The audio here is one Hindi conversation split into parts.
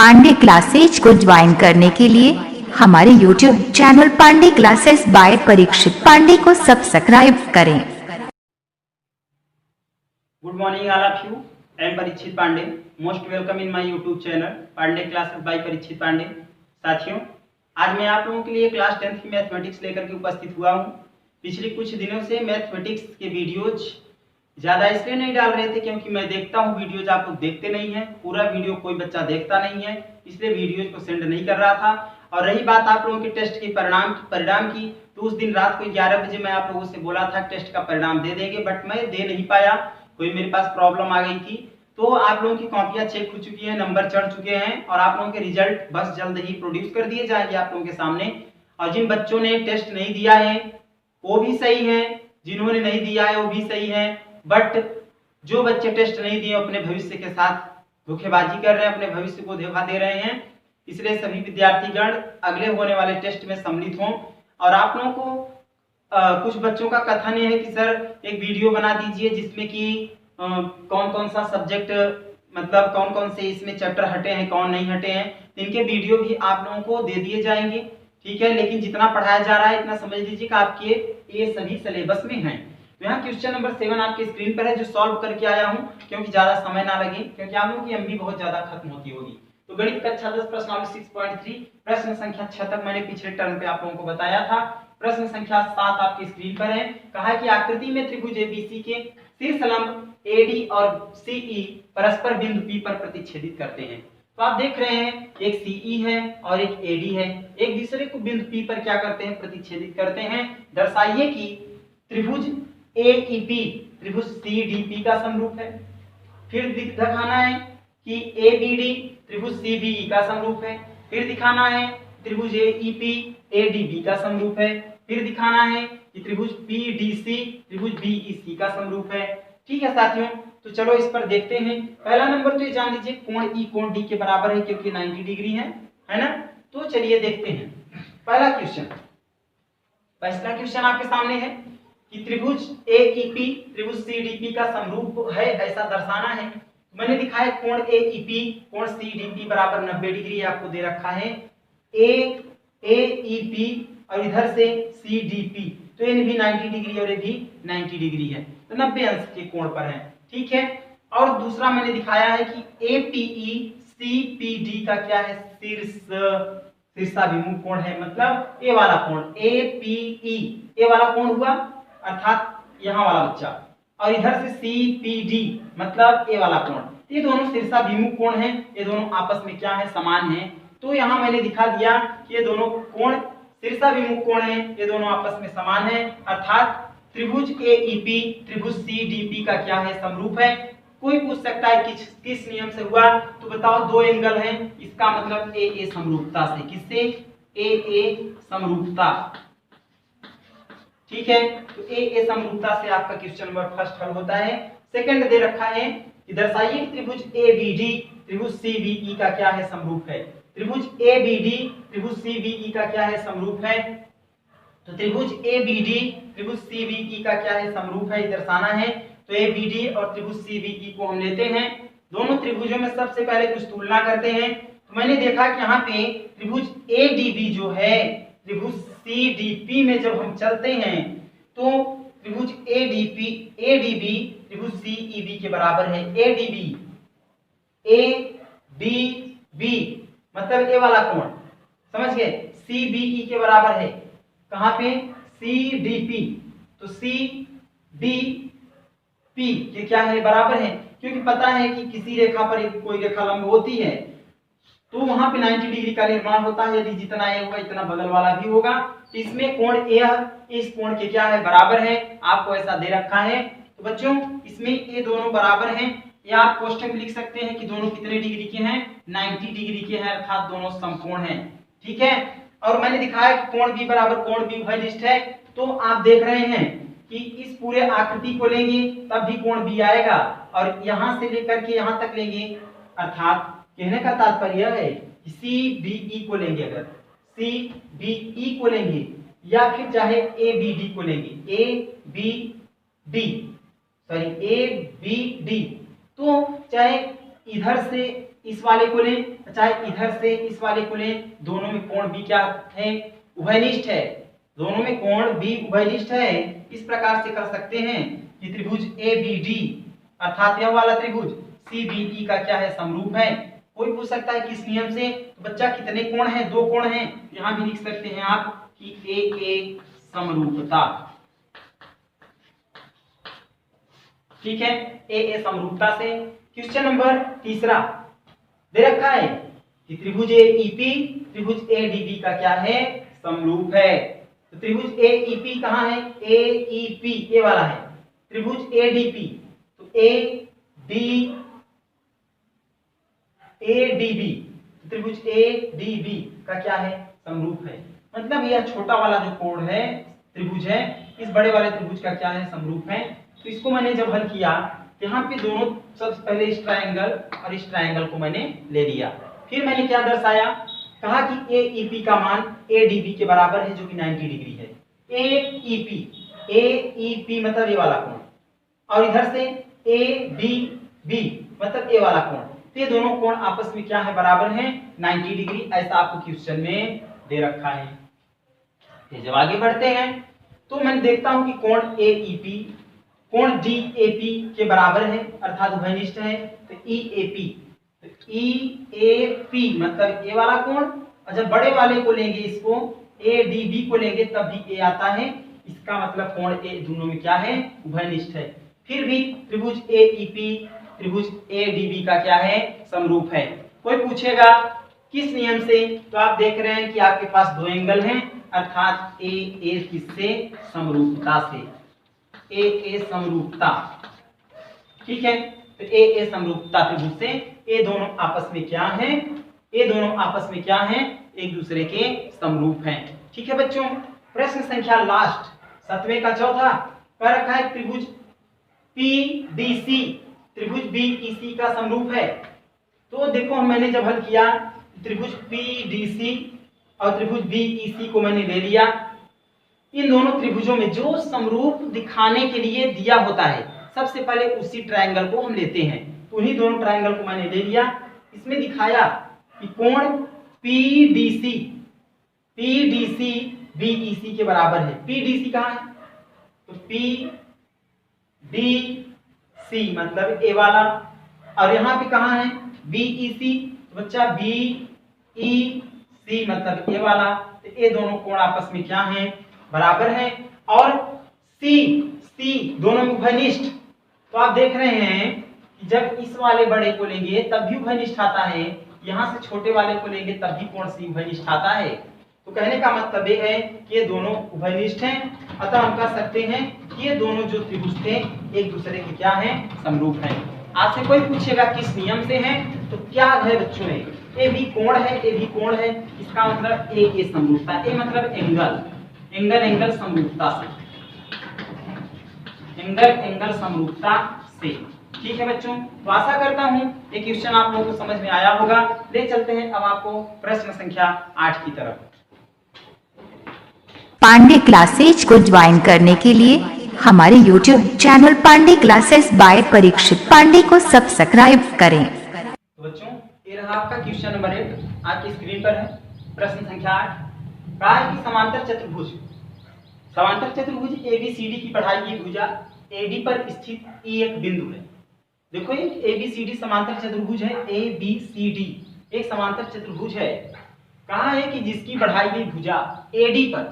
पांडे क्लासेज को ज्वाइन करने के लिए हमारे YouTube channel Pandey classes by Parikshit Pandey को सब्सक्राइब करें। Good morning all of you. I am Parikshit Pandey. Most welcome in my YouTube channel Pandey classes by Parikshit Pandey. साथियों, आज मैं आप लोगों के लिए क्लास 10th की मैथमेटिक्स लेकर के उपस्थित हुआ हूँ। पिछले कुछ दिनों से मैथमेटिक्स के वीडियोज ज़्यादा इसलिए नहीं डाल रहे थे क्योंकि मैं देखता हूँ वीडियोज आप लोग देखते नहीं हैं, पूरा वीडियो कोई बच्चा देखता नहीं है, इसलिए वीडियोज को सेंड नहीं कर रहा था। और रही बात आप लोगों के टेस्ट के परिणाम की, तो उस दिन रात को 11 बजे मैं आप लोगों से बोला था टेस्ट का परिणाम दे देंगे, बट मैं दे नहीं पाया, कोई मेरे पास प्रॉब्लम आ गई थी। तो आप लोगों की कॉपियां चेक हो चुकी हैं, नंबर चढ़ चुके हैं और आप लोगों के रिजल्ट बस जल्द ही प्रोड्यूस कर दिए जाएंगे आप लोगों के सामने। और जिन बच्चों ने टेस्ट नहीं दिया है वो भी सही है, जिन्होंने नहीं दिया है वो भी सही है, बट जो बच्चे टेस्ट नहीं दिए अपने भविष्य के साथ धोखेबाजी कर रहे हैं, अपने भविष्य को धोखा दे रहे हैं। इसलिए सभी विद्यार्थीगण अगले होने वाले टेस्ट में सम्मिलित हों। और आप लोगों को कुछ बच्चों का कथन ये है कि सर एक वीडियो बना दीजिए जिसमें कि कौन कौन सा सब्जेक्ट, मतलब कौन कौन से इसमें चैप्टर हटे हैं, कौन नहीं हटे हैं। इनके वीडियो भी आप लोगों को दे दिए जाएंगे, ठीक है। लेकिन जितना पढ़ाया जा रहा है इतना समझ लीजिए कि आपके ये सभी सिलेबस में हैं। तो यहाँ क्वेश्चन नंबर 7 आपके स्क्रीन पर है, जो सॉल्व करके आया हूँ क्योंकि ज्यादा समय ना लगे, क्योंकि आप लोगों की एमबी बहुत ज्यादा खत्म होती होगी। तो गणित कक्षा 10 प्रश्नावली 6.3 प्रश्न संख्या 6 तक मैंने पिछले टर्म पे आप लोगों को बताया था। प्रश्न संख्या 7 आपकी स्क्रीन पर है। कहा है कि आकृति में त्रिभुज एबीसी के शीर्ष लंब एडी और सीई परस्पर बिंदु पी पर प्रतिच्छेदित करते हैं। तो आप देख रहे हैं एक सीई है और एक एडी है, एक दूसरे को बिंदु पी पर क्या करते हैं, प्रतिच्छेदित करते हैं। दर्शाइए कि त्रिभुज एईपी त्रिभुज सीडीपी का समरूप है। फिर दिखाना है कि एबीडी त्रिभुज सीबीई का समरूप है। फिर दिखाना है त्रिभुज एईपी एडीबी का समरूप है। फिर दिखाना है कि त्रिभुज पीडीसी त्रिभुज बीईसी का समरूप है। ठीक है साथियों, तो चलो इस पर देखते हैं। पहला नंबर तो ये जान लीजिए कोण ई कोण डी के बराबर है क्योंकि 90 डिग्री है ना। तो चलिए देखते हैं पहला क्वेश्चन आपके सामने है कि त्रिभुज एईपी त्रिभुज सीडीपी का समरूप है, ऐसा दर्शाना है। मैंने दिखाया है कोण एईपी कोण सीडीपी बराबर 90 डिग्री आपको दे रखा है। एईपी और इधर से सीडीपी, तो ये भी 90 डिग्री और ये भी 90 डिग्री है, तो 90 अंश के कोण पर है, ठीक है। और दूसरा मैंने दिखाया है कि एपीई सीपीडी का क्या है, शीर्षाभिमुख कोण है, मतलब ए वाला कोण एपीई ए वाला कोण हुआ अर्थात यहाँ वाला बच्चा, और इधर से सीपीडी मतलब ए वाला कोण। ये दोनों शीर्षाभिमुख कोण हैं, ये दोनों आपस में क्या है, समान हैं। तो यहाँ मैंने दिखा दिया कि ये दोनों कोण शीर्षाभिमुख कोण हैं, ये दोनों आपस में समान हैं, अर्थात त्रिभुज एईपी त्रिभुज सीडीपी का क्या है, समरूप है। कोई पूछ सकता है किस नियम से हुआ, तो बताओ दो एंगल हैं, इसका मतलब ए समरूपता से, किससे, ए समरूपता, ठीक है। तो ए समरूपता से आपका क्वेश्चन नंबर फर्स्ट हल होता है। सेकंड दे रखा है कि दर्शाइए त्रिभुज एबीडी त्रिभुज सीबीई का क्या है, समरूप है। त्रिभुज एबीडी त्रिभुज सीबीई का क्या है, समरूप है। तो त्रिभुज एबीडी त्रिभुज सीबीई का क्या है, समरूप है, दर्शाना है। तो एबीडी और त्रिभुज सीबीई को हम लेते हैं, दोनों त्रिभुजों में सबसे पहले कुछ तुलना करते हैं। तो मैंने देखा कि यहाँ पे त्रिभुज एडीबी जो है त्रिभुज सीडीपी में जब हम चलते हैं तो त्रिभुज एडीबी त्रिभुज सीईबी के बराबर है। एडीबी एबीबी मतलब ए वाला कोण, समझ गए, सीबीई के बराबर है, कहां पे, सीडीपी। तो सीडीपी के क्या है, बराबर है, क्योंकि पता है कि किसी रेखा पर कोई रेखा लंब होती है तो वहां पे 90 डिग्री का निर्माण होता है, यदि जितना ए होगा इतना बगल वाला भी होगा। तो इसमें कोण ए इस कोण के क्या है, बराबर है, आपको ऐसा दे रखा है। तो बच्चों इसमें ये दोनों बराबर हैं, या आप क्वेश्चन में लिख सकते हैं कि दोनों कितने डिग्री के हैं, 90 डिग्री के हैं, अर्थात दोनों समकोण हैं, ठीक है। और मैंने दिखाया कि कोण बी बराबर कोण बी उभयनिष्ठ है। तो आप देख रहे हैं कि इस पूरे आकृति को लेंगे तब भी कोण बी आएगा, और यहां से लेकर के यहां तक लेंगे, अर्थात कहने का तात्पर्य है कि CBE को लेंगे, अगर CBE को लेंगे या फिर चाहे ABD को लेंगे, ABD तो चाहे इधर से इस वाले को लें चाहे इधर से इस वाले को लें, दोनों में कोण भी क्या है, उभयनिष्ठ है। दोनों में कोण भी उभयनिष्ठ है। इस प्रकार से कर सकते हैं कि त्रिभुज ABD अर्थात यह वाला त्रिभुज CBE का क्या है, समरूप है। कोई पूछ सकता है किस नियम से, तो बच्चा कितने कोण हैं, 2 कोण हैं। यहां भी लिख सकते हैं आप कि AA समरूपता, ठीक है, AA समरूपता से। क्वेश्चन नंबर 3 दे रखा है कि त्रिभुज AEP त्रिभुज ADB का क्या है, समरूप है। तो त्रिभुज AEP कहाँ है, AEP ये वाला है। त्रिभुज ADP तो ADB त्रिभुज ADB का क्या है, समरूप है। मतलब यह छोटा वाला जो कोण है, त्रिभुज है, इस बड़े वाले त्रिभुज का क्या है, समरूप है। तो इसको मैंने जब हल किया, यहाँ पे दोनों सबसे पहले इस ट्रायंगल और इस ट्रायंगल को मैंने ले लिया। फिर मैंने क्या दर्शाया, कहा कि AEP का मान ADB के बराबर है जो कि 90 डिग्री है। AEP मतलब ये वाला कोण, और इधर से ADB मतलब ये वाला कोण। तो ये दोनों कोण आपस में क्या है, बराबर हैं 90 डिग्री। ऐसा आपको क्वेश्चन में दे रखा है। ये जब आगे बढ़ते हैं तो मैं देखता हूं कि कोण AEP कोण DAP के बराबर है अर्थात उभयनिष्ठ है। तो EAP मतलब ये वाला कोण, और जब बड़े वाले को लेंगे, इसको ADB को लेंगे, तब भी A आता है। इसका मतलब कोण A दोनों में क्या है, उभयनिष्ठ है। फिर भी त्रिभुज AEP त्रिभुज ADB का क्या है, समरूप है। कोई पूछेगा किस नियम से, तो आप देख रहे हैं कि आपके पास 2 एंगल हैं अर्थात AA किससे, समरूपता से। AA समरूपता, ठीक है। तो AA समरूपता त्रिभुज से ये दोनों आपस में क्या हैं, ये दोनों आपस में क्या हैं, एक दूसरे के समरूप हैं। ठीक है बच्चों, प्रश्न संख्या लास्ट 7वें का चौथा कह रखा है त्रिभुज PDC त्रिभुज BEC का समरूप है। तो देखो मैंने जब हल किया, त्रिभुज PDC और त्रिभुज BEC को मैंने ले लिया। इन दोनों त्रिभुजों में जो समरूप दिखाने के लिए दिया होता है, सबसे पहले उसी ट्रायंगल को हम लेते हैं। तो उन्हीं दोनों ट्रायंगल को मैंने ले लिया। इसमें दिखाया कि कोण PDC BEC के बराबर है। PDC कहाँ है, तो PDC मतलब ए वाला, और यहाँ पे कहाँ है BEC, तो बच्चा BEC मतलब ए वाला। तो ये दोनों कोण आपस में क्या हैं, बराबर है। और C दोनों में उभयनिष्ठ। तो आप देख रहे हैं कि जब इस वाले बड़े को लेंगे तब भी उभयनिष्ठ आता है, यहां से छोटे वाले को लेंगे तब भी कोण C उभयनिष्ठ आता है। तो कहने का मतलब ये है कि ये दोनों उभयनिष्ठ हैं। अतः हम कह सकते हैं कि ये दोनों जो त्रिभुज थे एक दूसरे के क्या हैं, समरूप हैं। आपसे कोई पूछेगा किस नियम से हैं, तो क्या है बच्चों, ये भी कोण है, ये भी कोण है। इसका मतलब ए समरूपता, ए मतलब एंगल समरूपता से, एंगल समरूपता से। ठीक है बच्चों, तो आशा करता हूं ये क्वेश्चन आप लोगों को समझ में आया होगा। ले चलते हैं अब आपको प्रश्न संख्या 8 की तरफ। पांडे क्लासेज को ज्वाइन करने के लिए हमारे YouTube channel Pandey classes by Parikshit Pandey को सब्सक्राइब करें। तो बच्चों, ये रहा आपका क्वेश्चन नंबर 1 आपकी स्क्रीन पर है। प्रश्न संख्या 8 कहा है कि समांतर चतुर्भुज ABCD की बढ़ाई की भुजा AD पर स्थित E एक बिंदु है। देखो ये ABCD समांतर चतुर्भुज है। ABCD एक समांतर चतुर्भुज है। कहा है कि जिसकी बढ़ाई गई भुजा AD पर,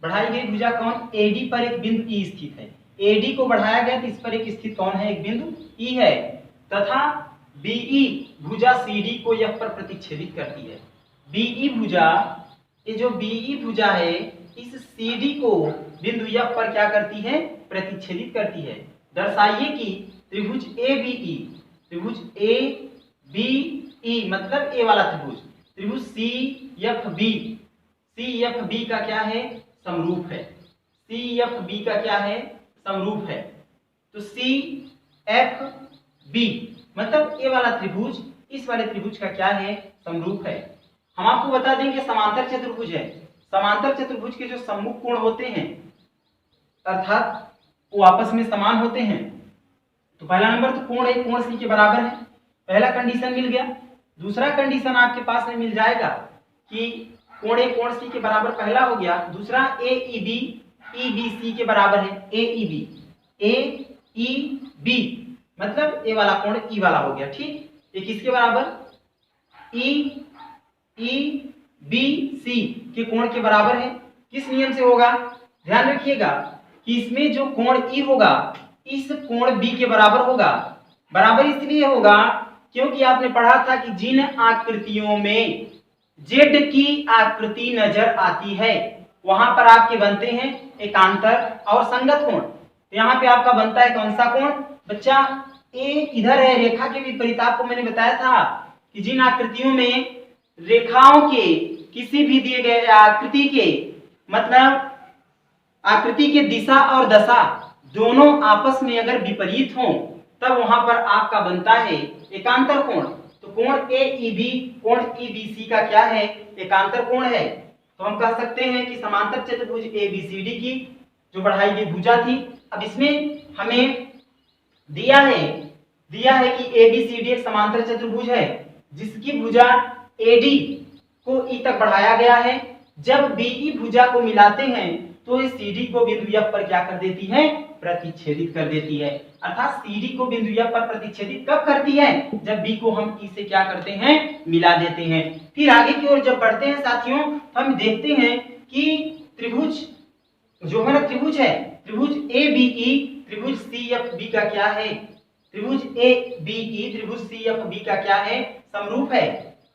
बढ़ाई गई भुजा कौन, AD पर एक बिंदु E स्थित है। AD को बढ़ाया गया तो इस पर एक स्थित कौन है, एक बिंदु E है, तथा BE भुजा CD को F पर प्रतिच्छेदित करती है। BE भुजा, ये जो BE भुजा है इस CD को बिंदु F पर क्या करती है, प्रतिच्छेदित करती है। दर्शाइए कि त्रिभुज ABE मतलब ए वाला त्रिभुज CFB का क्या है, समरूप है। CFB का क्या है, समरूप है। तो CFB मतलब ए वाला त्रिभुज इस वाले त्रिभुज का क्या है, समरूप है। हम आपको बता देंगे समांतर चतुर्भुज है। समांतर चतुर्भुज के जो सम्मुख कोण होते हैं अर्थात वो आपस में समान होते हैं। तो पहला नंबर तो कोण A कोण C के बराबर है, पहला कंडीशन मिल गया। दूसरा कंडीशन आपके पास में मिल जाएगा कि कोण ए कोण सी के बराबर, पहला हो गया। दूसरा ए ई बी सी के बराबर है। ए ई बी मतलब ए वाला कोण ई वाला हो गया, ठीक। ये किसके बराबर? ई बी सी के कोण के बराबर है। किस नियम से होगा? ध्यान रखिएगा कि इसमें जो कोण ई होगा इस कोण बी के बराबर होगा। बराबर इसलिए होगा क्योंकि आपने पढ़ा था कि जिन आकृतियों में जेड की आकृति नजर आती है वहां पर आपके बनते हैं एकांतर और संगत कोण। तो यहाँ पे आपका बनता है कौन सा कोण बच्चा? ए इधर है, रेखा के विपरीत। आपको मैंने बताया था कि जिन आकृतियों में रेखाओं के किसी भी दिए गए आकृति के मतलब आकृति के दिशा और दशा दोनों आपस में अगर विपरीत हों तब वहां पर आपका बनता है एकांतर कोण। तो कोण ए ई बी कोण ई बी सी का क्या है? एकांतर कोण है। तो हम कह सकते हैं कि समांतर चतुर्भुज ए बी सी डी की जो बढ़ाई गई भुजा थी, अब इसमें हमें दिया है कि ए बी सी डी एक समांतर चतुर्भुज है जिसकी भुजा एडी को ई तक बढ़ाया गया है। जब बीई भुजा को मिलाते हैं तो इस सीडी को बिंदु एफ पर क्या कर देती है? प्रतिच्छेदित कर देती है। अर्थात सीडी को बिंदु एफ पर प्रतिच्छेदित कब करती है? जब बी को हम ई से क्या करते हैं? मिला देते हैं। फिर आगे की ओर जब बढ़ते हैं साथियों तो हम देखते हैं कि त्रिभुज जो हमारा त्रिभुज है, त्रिभुज ए बी ई त्रिभुज सी एफ बी का क्या है? त्रिभुज ए बी ई त्रिभुज सी एफ बी का क्या है? समरूप है।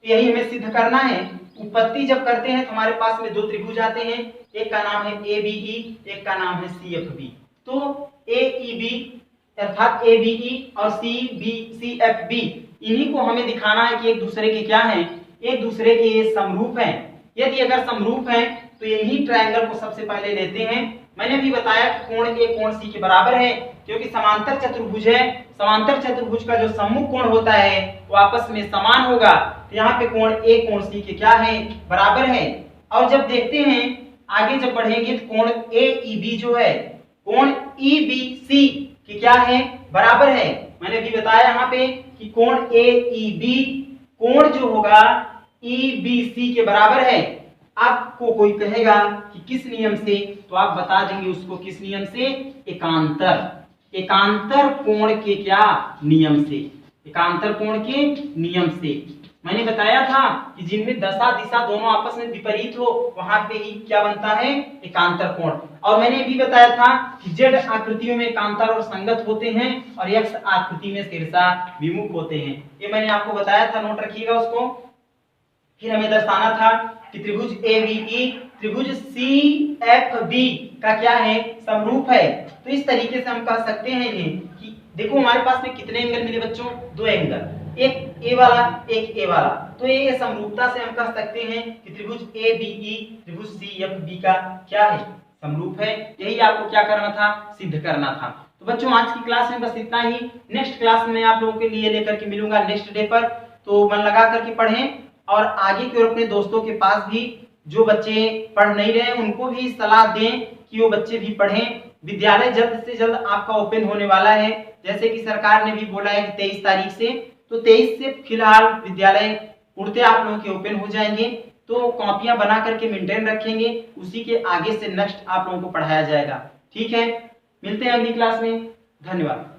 यही हमें सिद्ध करना है। उत्पत्ति जब करते हैं तो हमारे पास में दो त्रिभुज आते हैं, एक का नाम है ए बी ई, एक का नाम है सी एफ बी। तो ए ई बी अर्थात ए बी ई और सी एफ बी इन्हीं को हमें दिखाना है कि एक दूसरे के क्या हैं? एक दूसरे के ये समरूप हैं। यदि अगर समरूप हैं तो यही ट्रायंगल को सबसे पहले लेते हैं। मैंने भी बताया कि कोण ए कोण सी के बराबर है क्योंकि समांतर चतुर्भुज है। समांतर चतुर्भुज का जो सम्मुख कोण होता है वो आपस में समान होगा। तो यहाँ पे कोण ए कोण सी के क्या है? बराबर है। और जब देखते हैं आगे जब बढ़ेंगे तो कोण ए ई बी जो है कोण ई बी सी के क्या है? बराबर है। मैंने भी बताया यहाँ पे कि कोण ए ई बी कोण जो होगा ई बी सी के बराबर है। आपको कोई कहेगा कि किस नियम से, तो आप बता देंगे उसको किस नियम से? एकांतर कोण के क्या नियम से? एकांतर कोण के नियम से। मैंने बताया था कि जिनमें दशा दिशा दोनों आपस में विपरीत हो वहां पे ही क्या बनता है? एकांतर कोण। और मैंने भी बताया था कि जेड आकृतियों में एकांतर और संगत होते हैं और एक्स आकृति में शीर्षा विमुख होते हैं। ये मैंने आपको बताया था, नोट रखिएगा उसको। फिर हमें दर्शाना था कि त्रिभुज ए बी ई त्रिभुज सी एफ बी का क्या है? समरूप है। तो इस तरीके से हम कह सकते हैं कि देखो हमारे पास में कितने एंगल मिले बच्चों? दो एंगल, एक ए वाला एक ए वाला। तो ये समरूपता से हम कह सकते हैं कि त्रिभुज ए बी ई त्रिभुज सी एफ बी का क्या है? समरूप है। यही आपको क्या करना था? सिद्ध करना था। तो बच्चों आज की क्लास में बस इतना ही। नेक्स्ट क्लास में आप लोगों के लिए लेकर के मिलूंगा नेक्स्ट डे पर। तो मन लगा करके पढ़ें और आगे की ओर अपने दोस्तों के पास भी जो बच्चे पढ़ नहीं रहे उनको भी सलाह दें कि वो बच्चे भी पढ़ें। विद्यालय जल्द से जल्द आपका ओपन होने वाला है। जैसे कि सरकार ने भी बोला है कि 23 तारीख से, तो 23 से फिलहाल विद्यालय उड़ते आप लोगों के ओपन हो जाएंगे। तो कॉपियां बना करके मेंटेन रखेंगे, उसी के आगे से नेक्स्ट आप लोगों को पढ़ाया जाएगा। ठीक है, मिलते हैं अगली क्लास में। धन्यवाद।